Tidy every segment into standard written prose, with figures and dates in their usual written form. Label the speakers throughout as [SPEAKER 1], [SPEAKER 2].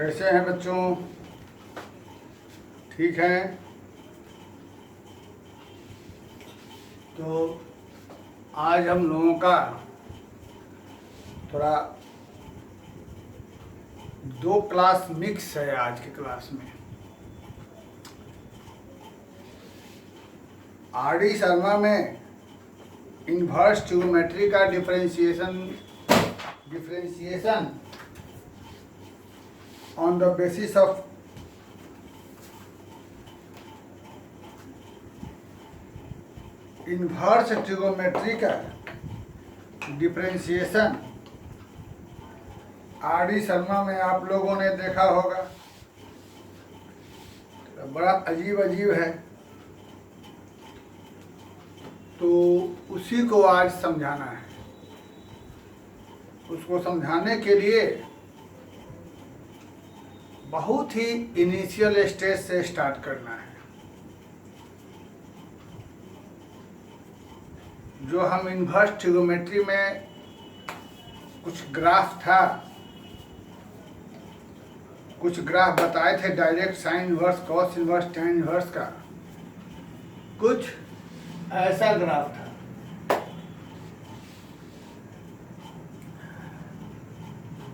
[SPEAKER 1] कैसे हैं बच्चों? ठीक है। तो आज हम लोगों का थोड़ा दो क्लास मिक्स है आज की क्लास में। आर डी शर्मा में इन्वर्स ट्रिगोनोमेट्री का differentiation on the basis of inverse trigonometry का डिफरेंशिएशन आर डी शर्मा में आप लोगों ने देखा होगा। बड़ा अजीब अजीब है, तो उसी को आज समझाना है। उसको समझाने के लिए बहुत ही इनिशियल स्टेज से स्टार्ट करना है। जो हम इन्वर्स ट्रिगोनोमेट्री में कुछ ग्राफ था, कुछ ग्राफ बताए थे, direct sine inverse, cos inverse, tan inverse का कुछ ऐसा ग्राफ था।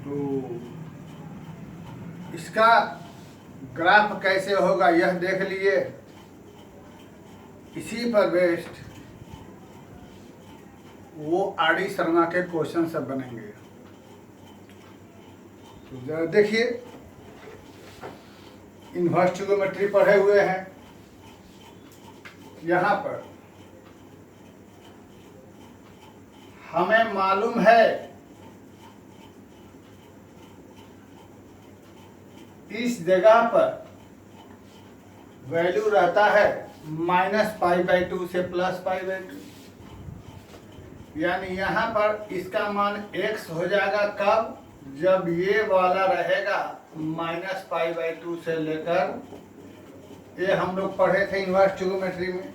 [SPEAKER 1] तो इसका ग्राफ कैसे होगा यह देख लिए। इसी पर बेस्ड वो आर डी शर्मा के क्वेश्चन सब बनेंगे। तो जरा देखिए, इन्वर्स ट्रिगोनोमेट्री पढ़े हुए हैं। यहाँ पर हमें मालूम है इस जगह पर वैल्यू रहता है -π/2 से +π/2, यानी यहाँ पर इसका मान x हो जाएगा। कब? जब ये वाला रहेगा -π/2 से लेकर, ये हम लोग पढ़े थे इन्वर्स ट्रिगोनोमेट्री में।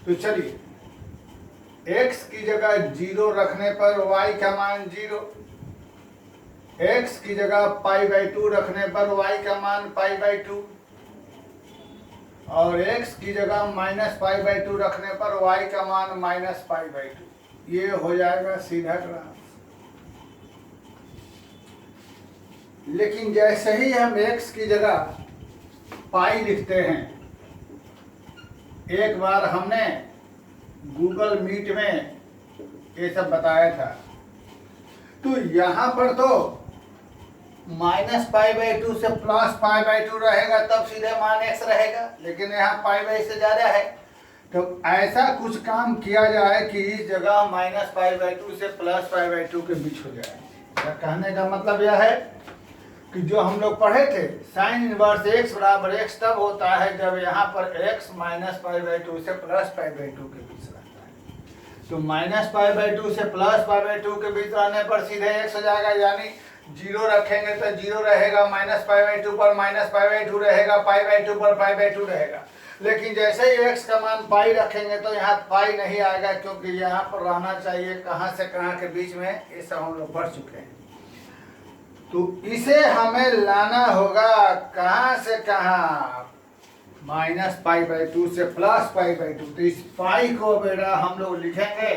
[SPEAKER 1] तो चलिए, x की जगह 0 रखने पर y का मान 0, x की जगह π/2 रखने पर y का मान π/2, और x की जगह -π/2 रखने पर y का मान -π/2। ये हो जाएगा सीधा ग्राफ। लेकिन जैसे ही हम x की जगह पाई लिखते हैं, एक बार हमने गूगल मीट में ये सब बताया था, तो यहाँ पर तो -π/2 से +π/2 रहेगा, तब सीधे मान x रहेगा। लेकिन यहाँ π/2 से ज़्यादा है, तो ऐसा कुछ काम किया जाए कि इस जगह -π/2 से +π/2 के बीच हो जाए। कहने का मतलब यह है कि जो हम लोग पढ़े थे, साइन इनवर्स x बराबर x तब होता है जब यहाँ पर x -π/2 से +π/2 के बीच रहता है। तो -π/2 से +π/2 के बीच रहने पर सीधे x हो जाएगा, यानी 0 रखेंगे तो 0 रहेगा, -π/2 पर -π/2 रहेगा, π/2 पर π/2 रहेगा। लेकिन जैसे ही x का मान पाई रखेंगे तो यहाँ पाई नहीं आएगा, क्योंकि यहाँ पर रहना चाहिए कहाँ से कहाँ के बीच में। ये सब हम लोग पढ़ चुके हैं। तो इसे हमें लाना होगा कहाँ से कहाँ, -π/2 से +π/2। तो इस पाई को बेटा हम लोग लिखेंगे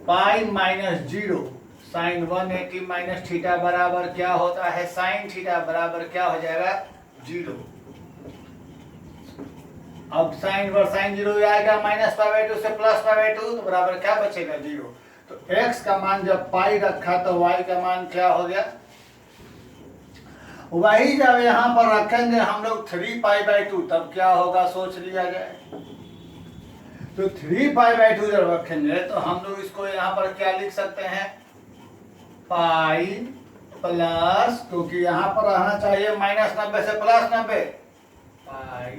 [SPEAKER 1] π-0 साइन 180 - थीटा बराबर क्या होता है, साइन थीटा बराबर क्या हो जाएगा, 0। अब साइन 0 आएगा, -π/2 से +π/2, तो बराबर क्या बचेगा, 0। तो x का मान जब पाई रखा तो y का मान क्या हो गया, वही जब यहाँ पर रखेंगे हम लोग 3π/2, तब क्या होगा सोच लिया जाए। तो 3π/2 जब रखेंगे तो हम लोग इसको यहाँ पर क्या लिख सकते हैं, पाई प्लस, क्योंकि यहाँ पर रहना चाहिए -90 से +90, पाई।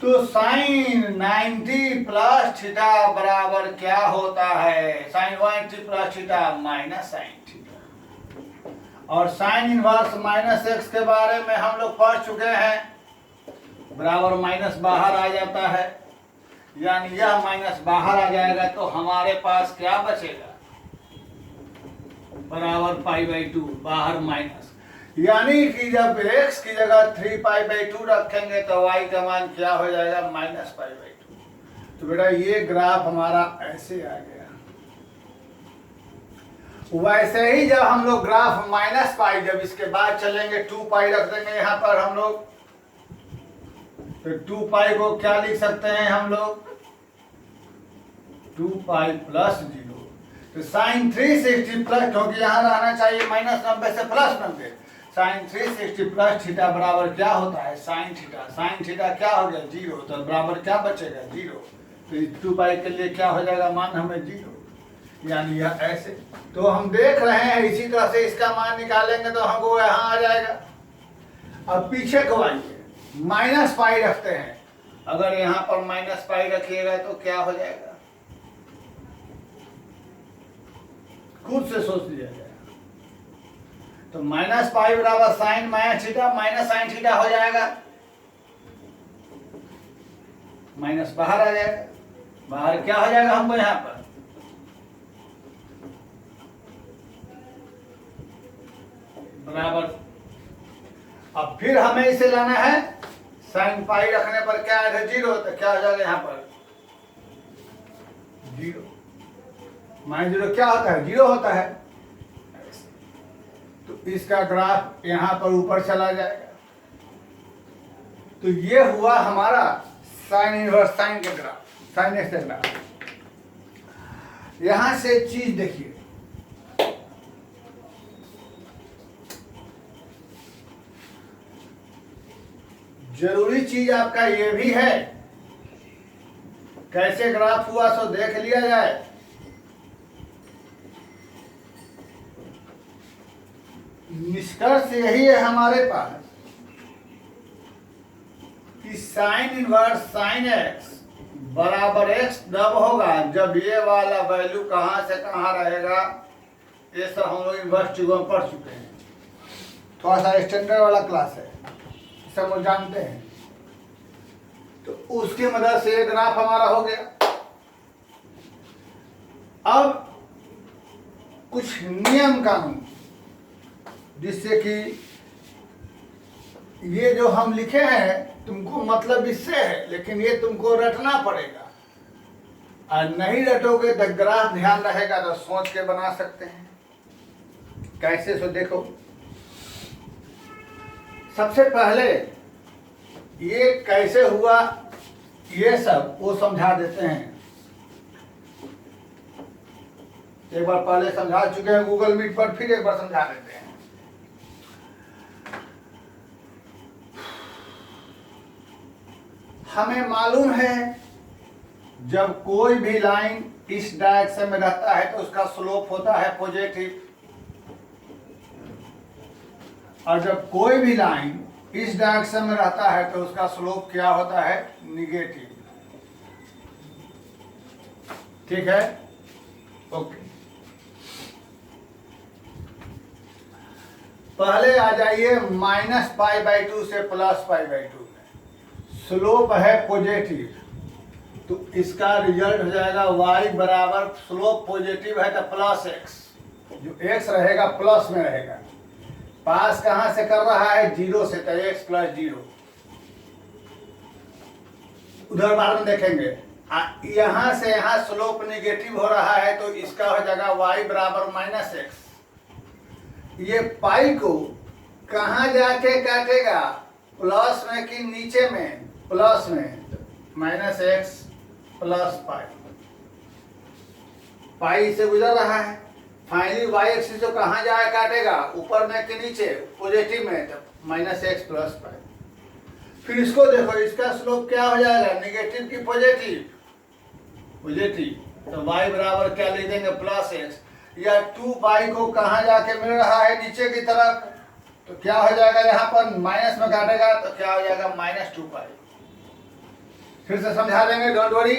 [SPEAKER 1] तो साइन 90 प्लस थीटा बराबर क्या होता है, sine 180 plus theta -sin theta. और साइन इनवर्स -x के बारे में हम लोग पढ़ चुके हैं, बराबर माइनस बाहर आ जाता है, यानी यह माइनस बाहर आ जाएगा, तो हमारे पास क्या बचेगा, बराबर पाई बाई टू, बाहर माइनस, यानी कि जब x की जगह 3 पाई बाई टू रखेंगे तो y का मान क्या हो जाएगा, माइनस पाई बाई टू। तो बेटा ये ग्राफ हमारा ऐसे आ गया। वैसे ही जब हम लोग ग्राफ माइनस पाई, जब इसके बाद चलेंगे 2 पाई रख देंगे यहाँ पर हम लोग, तो 2 पाई को क्या लिख सकते हैं हम लोग, 2 पाई प्लस 0। तो साइन 360 प्लस, क्योंकि यहाँ रहना चाहिए माइनस 90 से प्लस 90, साइन 360 प्लस थीटा बराबर क्या होता है, साइन थीटा। साइन थीटा क्या हो गया, 0, तो बराबर क्या बचेगा, 0। तो 2 पाई के लिए क्या हो जाएगा मान हमें 0, यानी यह ऐसे। तो हम देख रहे हैं इसी तरह से इसका मान निकालेंगे तो हमको यहाँ आ जाएगा। अब पीछे को आइए, माइनस पाई रखते हैं, अगर यहाँ पर माइनस पाई रखिएगा तो क्या हो जाएगा, खुद से सोच लिया जाएगा। तो माइनस पाई बराबर sine minus theta, minus sine theta हो जाएगा, माइनस बाहर आ जाएगा, बाहर क्या हो जाएगा हमको यहाँ पर, बराबर। अब फिर हमें इसे लाना है, साइन पाई रखने पर क्या आएगा, 0, तो क्या हो जाएगा यहाँ पर 0, माइनस 0 क्या होता है, 0 होता है। तो इसका ग्राफ यहाँ पर ऊपर चला जाएगा। तो ये हुआ हमारा साइन इनवर्स साइन के ग्राफ, साइन एक्स के ग्राफ। यहां से चीज देखिए, जरूरी चीज आपका ये भी है, कैसे ग्राफ हुआ सो देख लिया जाए। निष्कर्ष यही है हमारे पास कि साइन इनवर्स साइन एक्स बराबर एक्स तब होगा जब ये वाला वैल्यू कहां से कहां रहेगा। ये सब हम लोग इनवर्स ट्रिगोन पढ़ चुके हैं, थोड़ा सा स्टैंडर्ड वाला क्लास है, सब लोग जानते हैं। तो उसकी मदद से ये ग्राफ हमारा हो गया। अब कुछ नियम कानून, जिससे कि ये जो हम लिखे हैं तुमको मतलब इससे है, लेकिन ये तुमको रटना पड़ेगा, और नहीं रटोगे तो ग्राफ ध्यान रहेगा तो सोच के बना सकते हैं। कैसे सो देखो, सबसे पहले ये कैसे हुआ ये सब वो समझा देते हैं। एक बार पहले समझा चुके हैं गूगल मीट पर, फिर एक बार समझा देते हैं। हमें मालूम है जब कोई भी लाइन इस डायरेक्शन में रहता है तो उसका स्लोप होता है पॉजिटिव, और जब कोई भी लाइन इस डायरेक्शन में रहता है तो उसका स्लोप क्या होता है, निगेटिव। ठीक है, ओके। पहले आ जाइए माइनस पाई बाई टू से प्लस पाई बाई टू में, स्लोप है पॉजिटिव, तो इसका रिजल्ट हो जाएगा y बराबर, स्लोप पॉजिटिव है तो प्लस एक्स, जो x रहेगा प्लस में रहेगा। पास कहां से कर रहा है, 0 से, तो x प्लस 0। उधर बाद में देखेंगे, यहां से यहां स्लोप निगेटिव हो रहा है तो इसका हो जाएगा y बराबर माइनस एक्स। ये पाई को कहां जाके काटेगा, प्लस में कि नीचे में, प्लस में, माइनस एक्स प्लस पाई, पाई से गुजर रहा है। फाइनली वाई एक्सिस को कहां जाए काटेगा, ऊपर में कि नीचे, पॉजिटिव में, तो माइनस एक्स प्लस पाई। फिर इसको देखो, इसका स्लोप क्या हो जाएगा, निगेटिव की पॉजिटिव, पॉजिटिव, तो y बराबर क्या लिख देंगे, प्लस एक्स। या 2 पाई को कहां जाके मिल रहा है, नीचे की तरफ, तो क्या हो जाएगा, यहाँ पर माइनस में काटेगा तो क्या हो जाएगा, माइनस 2 पाई। फिर से समझा देंगे, डोंट वरी।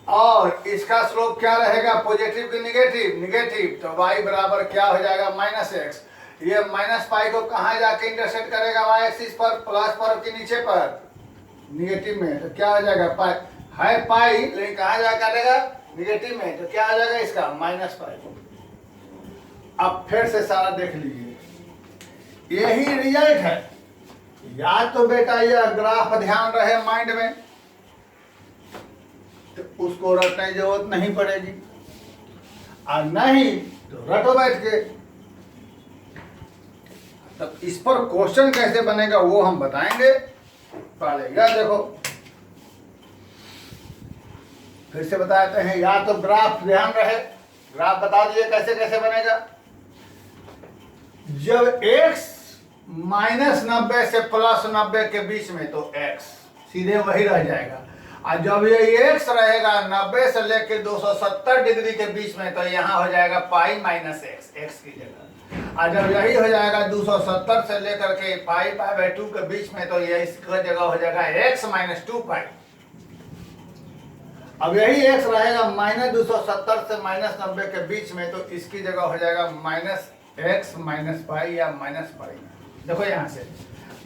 [SPEAKER 1] और इसका स्लोप क्या रहेगा, पॉजिटिव की निगेटिव, निगेटिव, तो y बराबर क्या हो जाएगा, माइनस एक्स। ये माइनस पाई को कहां जाके इंटरसेक्ट करेगा, y एक्सिस पर, प्लस पर कि नीचे पर, निगेटिव में, तो क्या हो जाएगा, पाई है पाई, लेकिन कहां जाके काटेगा, निगेटिव में, तो क्या आ जाएगा इसका, माइनस पाई। अब फिर से सारा देख लीजिए, यही रिजल्ट है। या तो बेटा यह ग्राफ ध्यान रहे माइंड में, तो उसको रटने की जरूरत नहीं पड़ेगी, और नहीं तो रटो बैठ के। तब इस पर क्वेश्चन कैसे बनेगा वो हम बताएंगे। पहले यह देखो, फिर से बताते हैं। या तो ग्राफ ध्यान रहे, ग्राफ बता दिए कैसे कैसे बनेगा। जब x -90 से +90 के बीच में, तो x सीधे वही रह जाएगा। और जब ये x रहेगा 90 से लेके 270 डिग्री के बीच में, तो यहाँ हो जाएगा पाई माइनस x की जगह। और जब यही हो जाएगा 270 से लेकर के पाई/2 के बीच में, तो ये इसका जगह हो जाएगा x -2 पाई। अब यही x रहेगा -270 से -90 के बीच में, तो इसकी जगह हो जाएगा -x -पाई या -पाई। देखो यहाँ से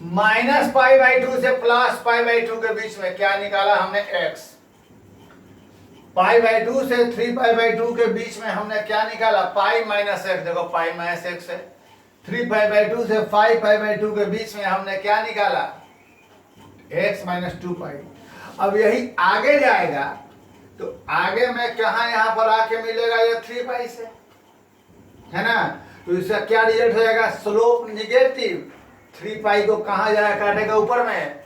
[SPEAKER 1] -पाई/2 से +पाई/2 के बीच में क्या निकाला हमने, x। पाई/2 से 3पाई/2 के बीच में हमने क्या निकाला, पाई माइनस x। देखो पाई माइनस x है। 3पाई/2 से 5पाई/2 के बीच में हमने क्या निकाला, x -2 पाई। अब यही आगे जाएगा, तो आगे में कहा यहाँ पर आके मिलेगा ये 3 पाई से, है ना। तो इसका क्या रिजल्ट हो जाएगा, स्लोप निगेटिव। 3 पाई को कहाँ जाएगा, काटेगा ऊपर में,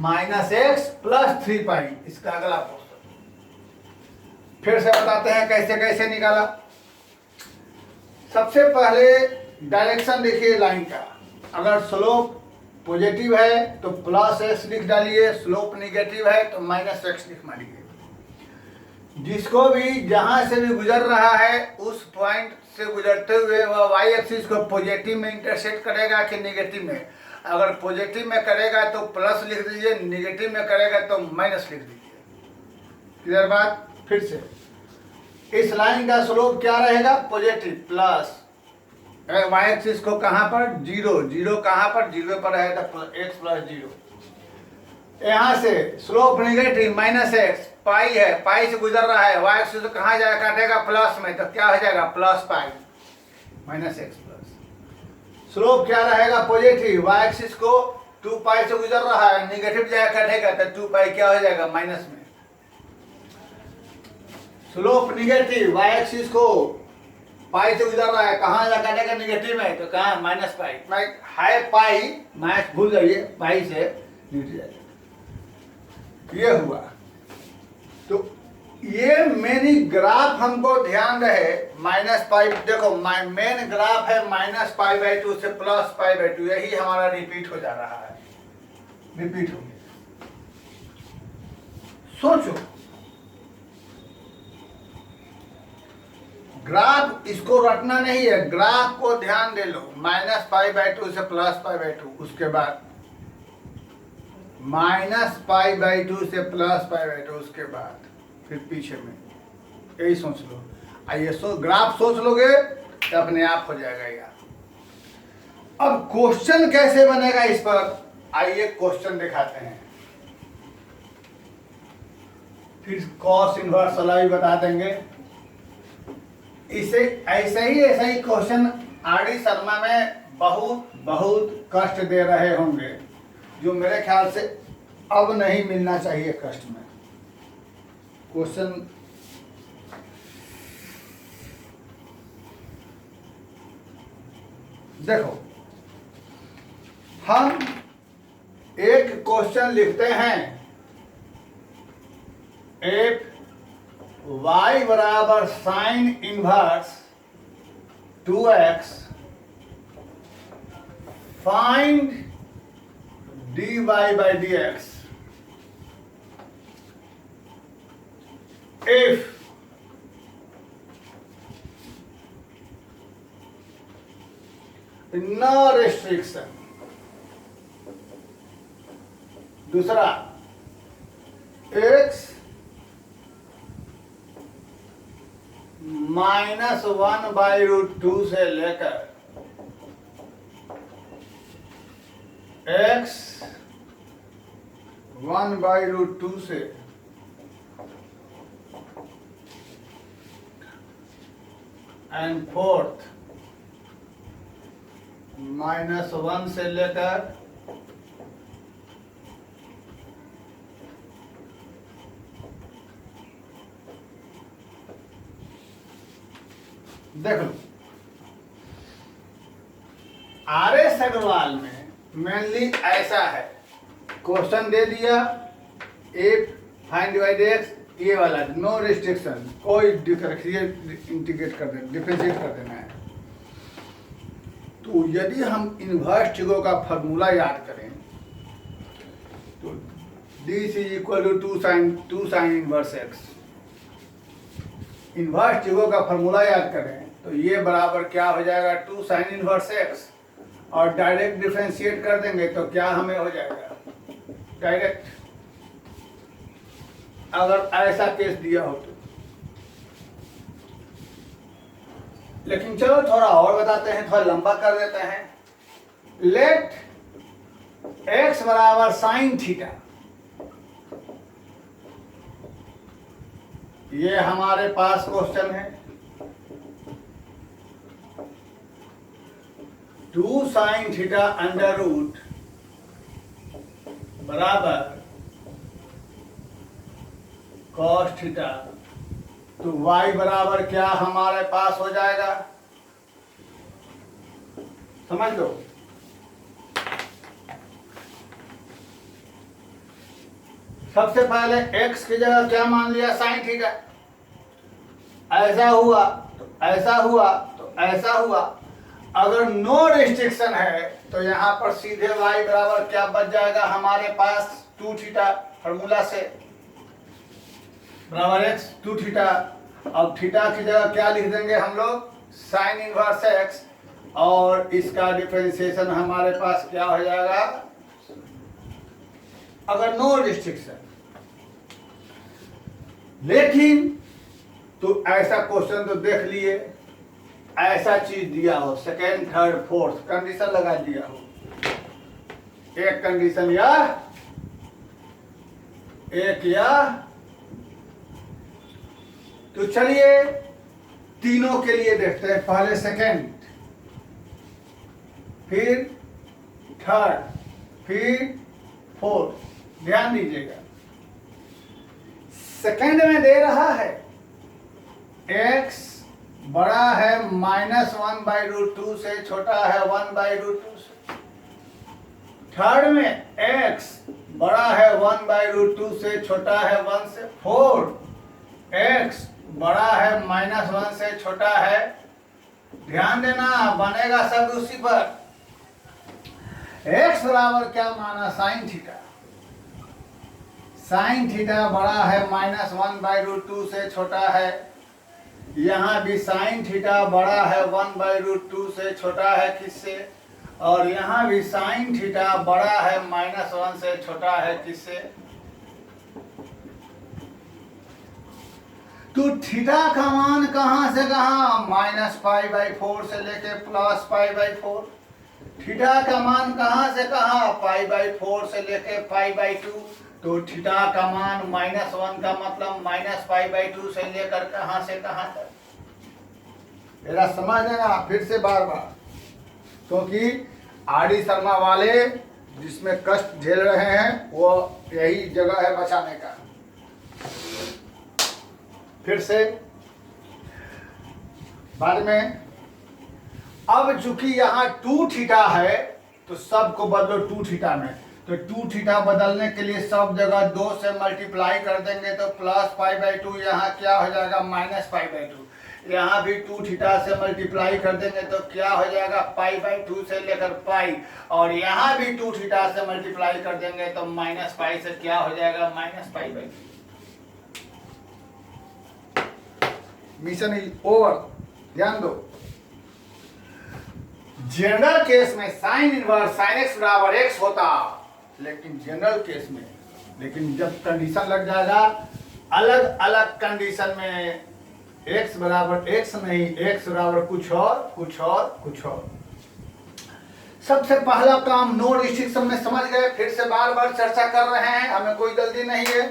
[SPEAKER 1] -x + 3 पाई। इसका अगला क्वेश्चन फिर से बताते हैं कैसे कैसे निकाला। सबसे पहले डायरेक्शन देखिए लाइन का। अगर स्लोप पॉजिटिव है तो +x लिख डालिए, स्लोप निगेटिव है तो -x लिख मारिए। जिसको भी जहां से भी गुजर रहा है, उस पॉइंट से गुजरते हुए वह वाई एक्सिस को पॉजिटिव में इंटरसेक्ट करेगा कि नेगेटिव में। अगर पॉजिटिव में करेगा तो प्लस लिख दीजिए, नेगेटिव में करेगा तो माइनस लिख दीजिए। क्लियर बात। फिर से इस लाइन का स्लोप क्या रहेगा, पॉजिटिव प्लस वाई एक्सिस को कहां पर, 0 0 कहां पर, 0 पर रहेगा x + 0। यहाँ से स्लोप निगेटिव -x, पाई है, पाई से गुजर रहा है, वाई एक्सिस कहाँ जाएगा, काटेगा प्लस में, तो क्या हो जाएगा +पाई -x प्लस। स्लोप क्या रहेगा, पॉजिटिव। वाई एक्सिस को 2 पाई से गुजर रहा है, निगेटिव जाएगा काटेगा, तो 2 पाई क्या हो जाएगा माइनस में। स्लोप निगेटिव, वाई एक्सिस को पाई से गुजर रहा है, कहाँ जा काटेगा नेगेटिव में, तो कहाँ -पाई है, पाई मैथ भूल जाइए, पाई से नीचे जाएगा। ये हुआ। तो ये मेन ग्राफ हमको ध्यान रहे, -पाई। देखो मेन ग्राफ है -पाई/2 से +पाई/2, यही हमारा रिपीट हो जा रहा है, रिपीट हो गया। सोचो ग्राफ, इसको रटना नहीं है, ग्राफ को ध्यान दे लो। -पाई/2 से +पाई/2, उसके बाद -पाई/2 से +पाई/2, उसके बाद फिर पीछे में, यही सोच लो। आइए ग्राफ सोच लोगे तो अपने आप हो जाएगा यार। अब क्वेश्चन कैसे बनेगा इस पर, आइए क्वेश्चन दिखाते हैं। फिर कॉस इनवर्स वाला भी बता देंगे। इसे ऐसा ही क्वेश्चन आर.डी. शर्मा में बहुत कष्ट दे रहे होंगे, जो मेरे ख्याल से अब नहीं मिलना चाहिए कष्ट में। क्वेश्चन देखो, हम एक क्वेश्चन लिखते हैं, एक y बराबर sine inverse 2x, find dy/dx if no restriction। दूसरा, x -1/√2 से लेकर x 1/√2 से एंड फोर्थ -1 से लेकर देख लो आर एस अग्रवाल में मेनली ऐसा है, क्वेश्चन दे दिया इफ फाइंड डिवाइड एक्स, ये वाला नो रिस्ट्रिक्शन, कोई इंटीग्रेट कर देना, डिफरेंशिएट कर देना है। तो यदि हम इनवर्स ट्रिगो का फॉर्मूला याद करें तो this is equal to 2 sine inverse x. Inverse trigo का फॉर्मूला याद करें तो ये बराबर क्या हो जाएगा 2 साइन इनवर्स एक्स, और डायरेक्ट डिफरेंशिएट कर देंगे तो क्या हमें हो जाएगा डायरेक्ट, अगर ऐसा केस दिया हो तो। लेकिन चलो थोड़ा और बताते हैं, थोड़ा लंबा कर देते हैं। लेट x बराबर साइन थीटा, ये हमारे पास क्वेश्चन है। 2 साइन थीटा अंडर रूट बराबर कॉस थीटा, तो y बराबर क्या हमारे पास हो जाएगा, समझ लो। सबसे पहले x की जगह क्या मान लिया साइन थीटा, ऐसा हुआ तो ऐसा हुआ तो ऐसा हुआ। अगर नो रिस्ट्रिक्शन है तो यहाँ पर सीधे y बराबर क्या बच जाएगा हमारे पास 2 थीटा, फॉर्मूला से बराबर x 2 थीटा। अब थीटा की जगह क्या लिख देंगे हम लोग साइन इनवर्स x, और इसका डिफरेंशिएशन हमारे पास क्या हो जाएगा अगर नो रिस्ट्रिक्शन। लेकिन तो ऐसा क्वेश्चन तो देख लिए, ऐसा चीज दिया हो सेकेंड थर्ड फोर्थ कंडीशन लगा दिया हो, एक कंडीशन या एक या, तो चलिए तीनों के लिए देखते हैं। पहले सेकेंड, फिर थर्ड, फिर फोर्थ। ध्यान दीजिएगा सेकेंड में दे रहा है x बड़ा है -1/√2 से, छोटा है 1/√2 से। थर्ड में x बड़ा है 1/√2 से, छोटा है 1 से। फोर्थ x बड़ा है -1 से, छोटा है, ध्यान देना बनेगा सब उसी पर। x बराबर क्या माना साइन थीटा, साइन थीटा बड़ा है -1/√2 से, छोटा है। यहाँ भी साइन थीटा बड़ा है 1/√2 से, छोटा है किससे, और यहाँ भी साइन थीटा बड़ा है -1 से, छोटा है किससे। तो थीटा का मान कहां से कहां -π/4 से लेके +π/4। थीटा का मान कहां से कहां π/4 से लेके π/2। तो थीटा का मान -1 का मतलब -π/2 से लेकर कहां से कहां तक। मेरा समझ लेना फिर से बार बार, क्योंकि आर.डी. शर्मा वाले जिसमें कष्ट झेल रहे हैं वो यही जगह है बचाने का। फिर से बाद में, अब चूंकि यहाँ 2 थीटा है तो सबको बदलो 2 थीटा में, तो 2 थीटा बदलने के लिए सब जगह 2 से मल्टीप्लाई कर देंगे तो +π/2, यहाँ क्या हो जाएगा -π/2। यहाँ भी 2 थीटा से मल्टीप्लाई कर देंगे तो क्या हो जाएगा π/2 से लेकर पाई, और यहाँ भी 2 थीटा से मल्टीप्लाई कर देंगे तो -π से क्या हो जाएगा -π/2। Mission is over. ध्यान दो, जनरल केस में साइन इनवर्स sin x बराबर x होता, लेकिन जनरल केस में, लेकिन जब कंडीशन लग जाएगा अलग अलग कंडीशन में x बराबर x नहीं, x बराबर कुछ और कुछ और कुछ और। सबसे पहला काम नो रिस्ट्रिक्शन में समझ गए, फिर से बार बार चर्चा कर रहे हैं, हमें कोई जल्दी नहीं है,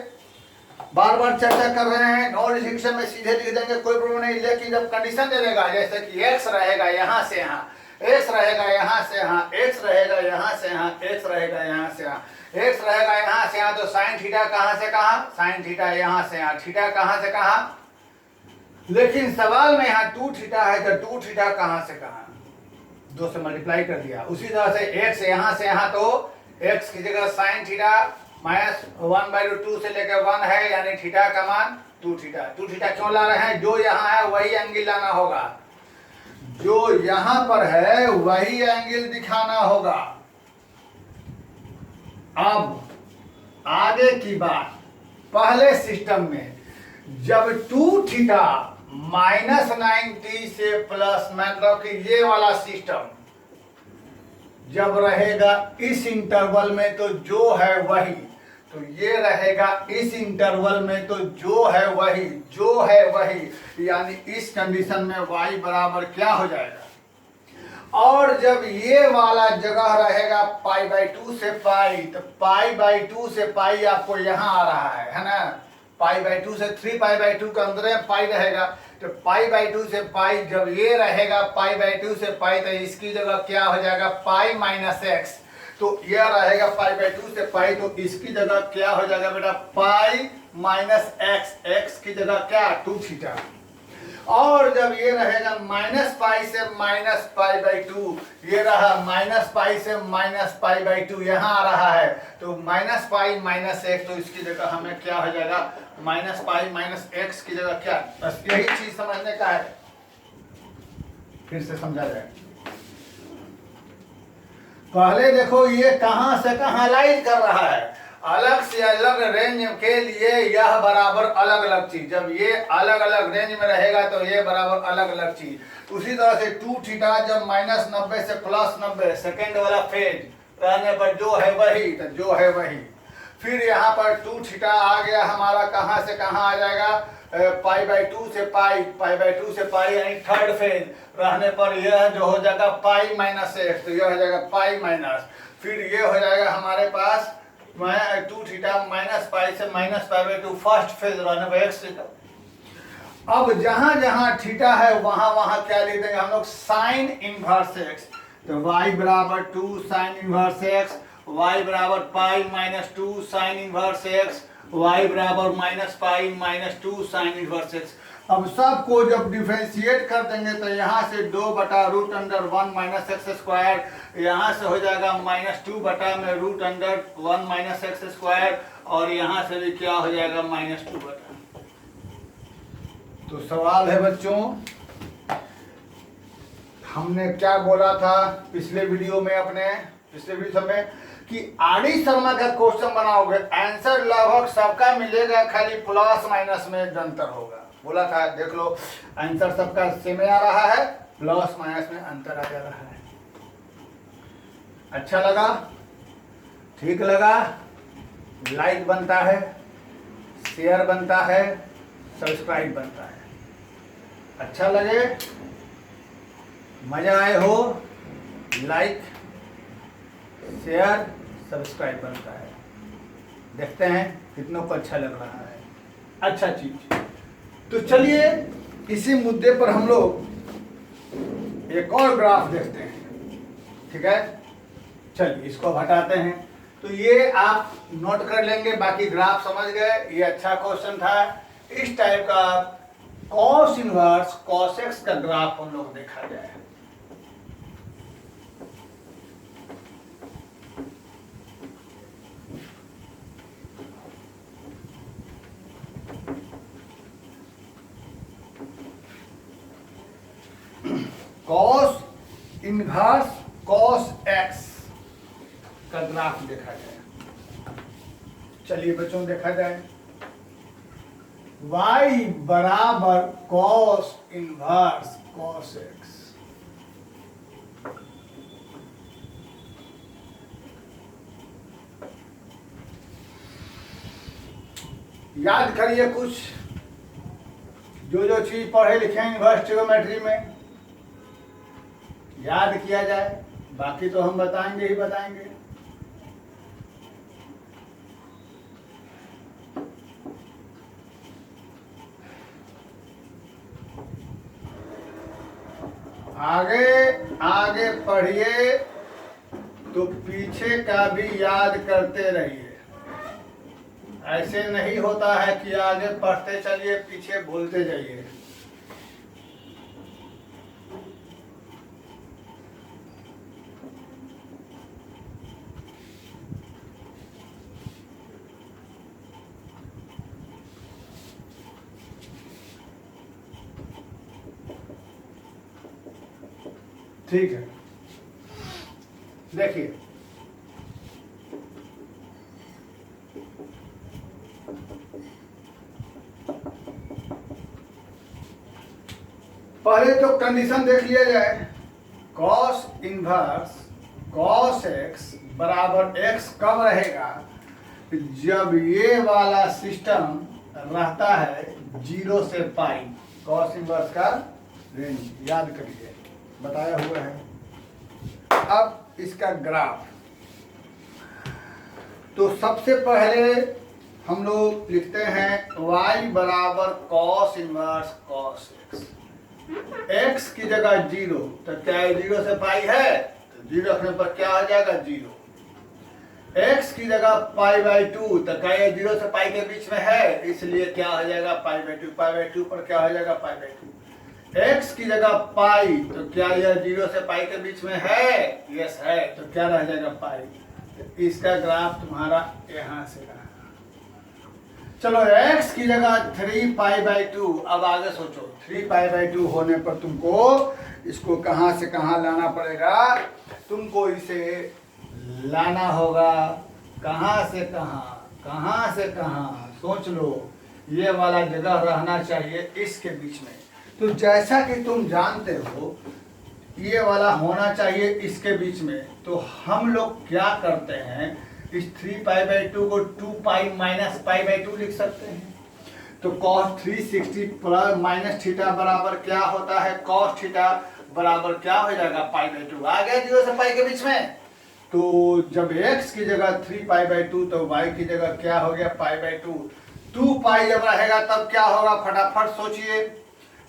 [SPEAKER 1] बार बार चर्चा कर रहे हैं। नो रिस्ट्रिक्शन में सीधे लिख देंगे कोई प्रॉब्लम नहीं, लेकिन जब कंडीशन दे देगा जैसे कि x रहेगा यहाँ से यहाँ, एक्स रहेगा यहाँ से यहाँ, एक्स रहेगा यहाँ से यहाँ, एक्स रहेगा यहाँ से यहाँ, एक्स रहेगा यहाँ से यहाँ, तो साइन थीटा कहाँ से कहाँ, साइन थीटा यहाँ से यहाँ, थीटा कहाँ से कहाँ। लेकिन सवाल में यहाँ 2 थीटा है तो 2 थीटा कहाँ से कहाँ, 2 से मल्टीप्लाई कर दिया। उसी तरह से एक्स यहाँ से यहाँ, तो एक्स की जगह साइन थीटा माइनस 1/2 से लेकर 1 है, यानी थीटा का मान 2 थीटा। 2 थीटा क्यों ला रहे हैं, जो यहाँ है वही एंगल लाना होगा, जो यहाँ पर है वही एंगल दिखाना होगा। अब आगे की बात, पहले सिस्टम में जब 2 थीटा -90 से प्लस, मतलब कि ये वाला सिस्टम जब रहेगा इस इंटरवल में तो जो है वही, तो ये रहेगा इस इंटरवल में तो जो है वही, जो है वही, यानी इस कंडीशन में y बराबर क्या हो जाएगा। और जब ये वाला जगह रहेगा π/2 से पाई, तो π/2 से पाई आपको यहाँ आ रहा है ना, π/2 से 3π/2 के अंदर में पाई रहेगा, तो π/2 से पाई, जब ये रहेगा π/2 से पाई, तो इसकी जगह क्या हो जाएगा पाई माइनस एक्स, तो यह रहेगा π/2 से पाई, तो इसकी जगह क्या हो जाएगा बेटा पाई माइनस एक्स, एक्स की जगह क्या 2 थीटा। और जब ये रहेगा -π से -π/2, ये रहा -π से -π/2 यहाँ आ रहा है, तो -π माइनस एक्स, तो इसकी जगह हमें क्या हो जाएगा -π माइनस एक्स की जगह क्या, बस यही चीज समझने का है, फिर से समझा जाए। पहले देखो ये कहां से कहां लाइन कर रहा है, अलग से अलग रेंज के लिए यह बराबर अलग अलग चीज, जब ये अलग अलग रेंज में रहेगा तो ये बराबर अलग अलग चीज। उसी तरह से 2 थीटा जब -90 से +90 सेकेंड वाला फेज रहने पर जो है वही, तो जो है वही। फिर यहाँ पर 2 थीटा आ गया हमारा, कहाँ से कहाँ आ जाएगा π/2 से पाई, π/2 से पाई यानी थर्ड फेज रहने पर यह जो हो जाएगा पाई माइनस एक्स, तो यह हो जाएगा पाई माइनस, फिर ये हो जाएगा हमारे पास 2 थीटा -π से -π/2 फर्स्ट फेज रहने पर एक्स थीटा। अब जहां जहां थीटा है वहां वहां क्या लिख देंगे हम लोग साइन इनवर्स एक्स, तो y बराबर 2 साइन इनवर्स एक्स, y बराबर pi minus 2 sine inverse x, y बराबर -π - 2 साइन इनवर्स एक्स। अब सबको जब डिफरेंशिएट कर देंगे तो यहाँ से 2/√1 माइनस एक्स स्क्वायर, यहाँ से हो जाएगा -2/√1 माइनस एक्स स्क्वायर, और यहाँ से भी क्या हो जाएगा -2/। तो सवाल है बच्चों, हमने क्या बोला था पिछले वीडियो में, अपने पिछले वीडियो में कि आरडी शर्मा का क्वेश्चन बनाओगे आंसर लगभग सबका मिलेगा, खाली प्लस माइनस में अंतर होगा। बोला था, देख लो आंसर सबका सेम आ रहा है, प्लस माइनस में अंतर आ जा रहा है। अच्छा लगा, ठीक लगा, लाइक बनता है, शेयर बनता है, सब्सक्राइब बनता है। अच्छा लगे, मजा आए हो, लाइक शेयर सब्सक्राइब बनता है। देखते हैं कितनों को अच्छा लग रहा है, अच्छा चीज। तो चलिए इसी मुद्दे पर हम लोग एक और ग्राफ देखते हैं, ठीक है। चलिए इसको हटाते हैं, तो ये आप नोट कर लेंगे, बाकी ग्राफ समझ गए। ये अच्छा क्वेश्चन था, इस टाइप का कॉस इनवर्स कॉस एक्स का ग्राफ हम लोग देखा जाए। कॉस इनवर्स कॉस एक्स का ग्राफ देखा जाए। चलिए बच्चों देखा जाए, y बराबर कॉस इनवर्स कॉस एक्स। याद करिए कुछ जो चीज पढ़े लिखे इनवर्स ट्रिग्नोमेट्री में, याद किया जाए, बाकी तो हम बताएंगे ही बताएंगे। आगे आगे पढ़िए तो पीछे का भी याद करते रहिए। ऐसे नहीं होता है कि आगे पढ़ते चलिए पीछे भूलते जाइए। ठीक है, देखिए पहले तो कंडीशन देख लिया जाए। कॉस इनवर्स कॉस एक्स बराबर एक्स कब रहेगा? जब ये वाला सिस्टम रहता है 0 से पाई। कॉस इनवर्स का रेंज याद करिए, बताया हुआ है। अब इसका ग्राफ, तो सबसे पहले हम लोग लिखते हैं y बराबर cos inverse cos x. x की जगह 0, तो क्या 0 से पाई है? तो 0 रखने पर क्या हो जाएगा? 0। x की जगह पाई बाई 2, तो क्या 0 से पाई के बीच में है, इसलिए क्या हो जाएगा? Pi by 2। पाई बाई 2 पर क्या हो जाएगा? Pi by 2। x की जगह पाई, तो क्या यह 0 से पाई के बीच में है? यस है, तो क्या रह जाएगा? पाई। तो इसका ग्राफ तुम्हारा यहां से रहा। चलो x की जगह 3 पाई बाई 2। अब आगे सोचो, 3 पाई बाई 2 होने पर तुमको इसको कहां से कहां लाना पड़ेगा? तुमको इसे लाना होगा कहां से कहां, कहां से कहां, सोच लो। ये वाला जगह रहना चाहिए इसके बीच में। तो जैसा कि तुम जानते हो ये वाला होना चाहिए इसके बीच में, तो हम लोग क्या करते हैं, इस 3 पाई बाई 2 को 2 पाई माइनस पाई बाई 2 लिख सकते हैं। तो cos 360 प्लस माइनस थीटा बराबर क्या होता है? cos थीटा बराबर क्या हो जाएगा? Pi by 2। आ गया 0 से पाई के बीच में। तो जब x की जगह 3 पाई बाई 2, तो y की जगह क्या हो गया? Pi by 2। 2 पाई जब रहेगा तब क्या होगा? फटाफट सोचिए।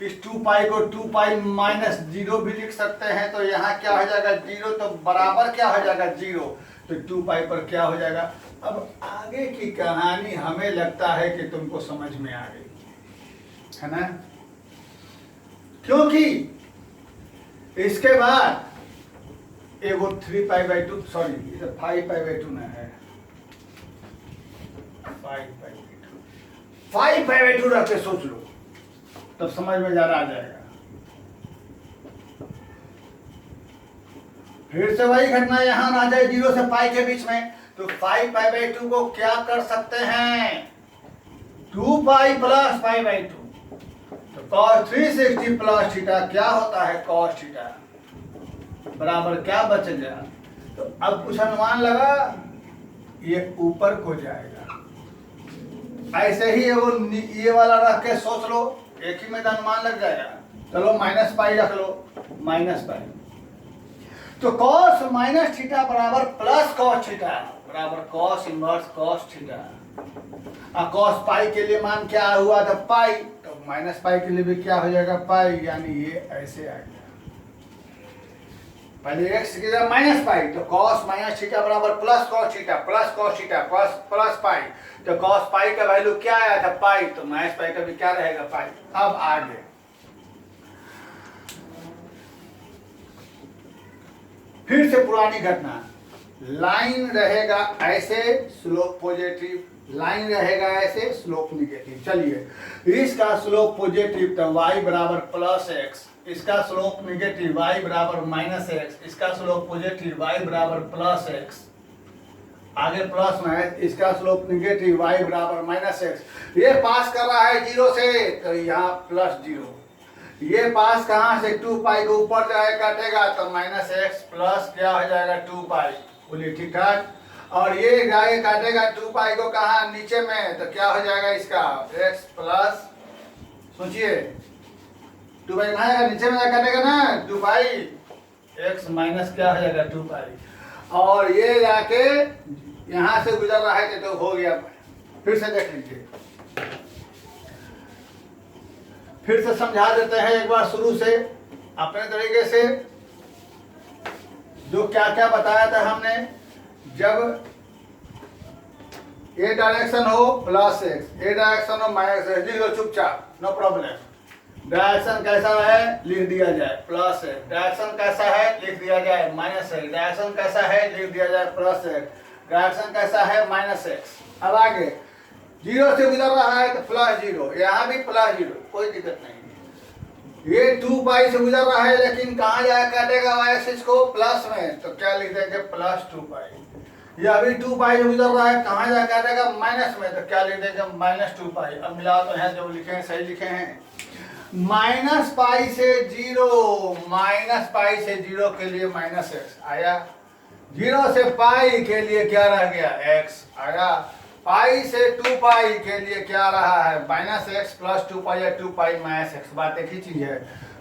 [SPEAKER 1] इस 2 पाई को 2 पाई माइनस 0 भी लिख सकते हैं। तो यहाँ क्या हो जाएगा? 0। तो बराबर क्या हो जाएगा? 0। तो 2 पाई पर क्या हो जाएगा? अब आगे की कहानी हमें लगता है कि तुमको समझ में आ गई है ना, क्योंकि इसके बाद एगो 3 pi by 2, sorry 5 pi by 2 ना है, 5 पाई बाई 2, 5 पाई बाई 2 रख के सोच लो, तब समझ में ज़्यादा आ जाएगा। फिर से वही घटना यहां आ जाए 0 से पाई के बीच में। तो 5 पाई बाई 2 को क्या कर सकते हैं? 2 पाई प्लस पाई बाई 2। तो cos 360 प्लस थीटा क्या होता है? cos थीटा बराबर क्या बच गया? तो अब कुछ अनुमान लगा, ये ऊपर को जाएगा। ऐसे ही ये वाला रख के सोच लो, एक ही में अनुमान लग जाएगा। चलो माइनस पाई रख लो, माइनस पाई। तो cos माइनस थीटा बराबर प्लस cos थीटा बराबर cos इनवर्स cos थीटा। अब cos पाई के लिए मान क्या हुआ था? पाई। तो माइनस पाई के लिए भी क्या हो जाएगा? पाई। यानी ये ऐसे आ गया। पहले x की जगह माइनस पाई, तो cos माइनस थीटा बराबर plus cos theta plus cos theta plus pi. तो cos पाई का वैल्यू क्या आया था? पाई। तो माइनस पाई का भी क्या रहेगा? पाई। अब आगे फिर से पुरानी घटना, लाइन रहेगा ऐसे, स्लोप पॉजिटिव, लाइन रहेगा ऐसे, स्लोप निगेटिव। चलिए इसका स्लोप पॉजिटिव तो y बराबर प्लस एक्स, इसका स्लोप निगेटिव y बराबर माइनस एक्स, इसका स्लोप पॉजिटिव y बराबर प्लस एक्स, आगे प्लस में है, इसका स्लोप निगेटिव y बराबर माइनस एक्स। ये पास कर रहा है 0 से, तो यहाँ प्लस 0। ये पास कहाँ से? 2 पाई को ऊपर जाए काटेगा तो माइनस एक्स प्लस क्या हो जाएगा? 2 पाई। बोलिए ठीक ठाक। और ये जाए काटेगा 2 पाई को कहाँ? नीचे में, तो क्या हो जाएगा इसका? एक्स प्लस, सोचिए 2 पाई कहाँ जाएगा? नीचे में जाए काटेगा ना 2 पाई, एक्स माइनस क्या हो जाएगा? 2 पाई। और ये जाके यहाँ से गुजर रहा है तो हो गया। फिर से देख लीजिए, फिर से समझा देते हैं एक बार शुरू से। अपने तरीके से जो क्या क्या बताया था हमने, जब ए डायरेक्शन हो प्लस एक्स, ए डायरेक्शन हो माइनस एक्स, लिख लो चुपचाप, नो प्रॉब्लम। डायरेक्शन कैसा है लिख दिया जाए प्लस एक्स, डायरेक्शन कैसा है लिख दिया जाए माइनस एक्स, डायरेक्शन कैसा है लिख दिया जाए प्लस एक्स, डायरेक्शन कैसा है माइनस एक्स। अब आगे जीरो से गुजर रहा है तो प्लस जीरो, यहाँ भी प्लस जीरो, कोई दिक्कत नहीं। ये 2 पाई से गुजर रहा है लेकिन कहाँ जाए काटेगा वाई एक्सिस को प्लस में, तो क्या लिख देंगे प्लस 2 पाई। ये अभी 2 पाई से गुजर रहा है, कहाँ जाए काटेगा माइनस में, तो क्या लिख देंगे माइनस 2 पाई। अब मिला तो यहाँ जो लिखे हैं सही लिखे हैं। माइनस पाई से जीरो, माइनस पाई से जीरो के लिए माइनस एक्स आया, जीरो से पाई के लिए क्या रह गया एक्स आया, पाई से 2 पाई के लिए क्या रहा है माइनस एक्स प्लस 2 पाई या 2 पाई माइनस एक्स, बात एक ही चीज है।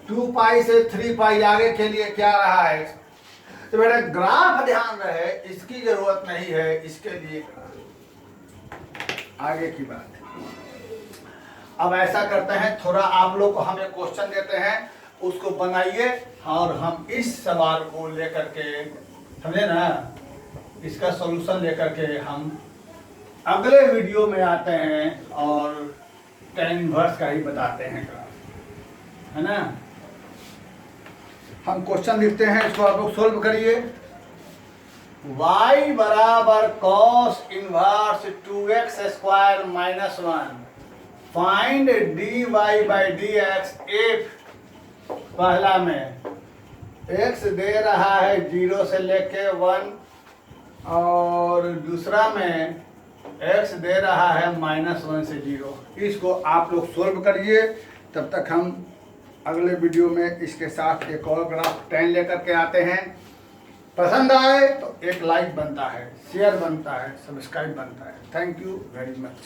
[SPEAKER 1] 2 पाई से 3 पाई आगे के लिए क्या रहा है। तो बेटा ग्राफ ध्यान रहे, इसकी जरूरत नहीं है, इसके लिए आगे की बात है। अब ऐसा करते हैं, थोड़ा आप लोग को हम एक क्वेश्चन देते हैं, उसको बनाइए और हम इस सवाल को लेकर के, समझे ना, इसका सॉल्यूशन लेकर के हम अगले वीडियो में आते हैं और tan इनवर्स का ही बताते हैं, है ना। हम क्वेश्चन लिखते हैं, इसको आप लोग सोल्व करिए। y बराबर cos inverse 2x square minus 1, find dy by dx। एक पहला में x दे रहा है 0 से लेके 1, और दूसरा में x दे रहा है -1 से 0। इसको आप लोग सोल्व करिए, तब तक हम अगले वीडियो में इसके साथ एक और ग्राफ tan लेकर के आते हैं। पसंद आए तो एक लाइक बनता है, शेयर बनता है, सब्सक्राइब बनता है। Thank you very much.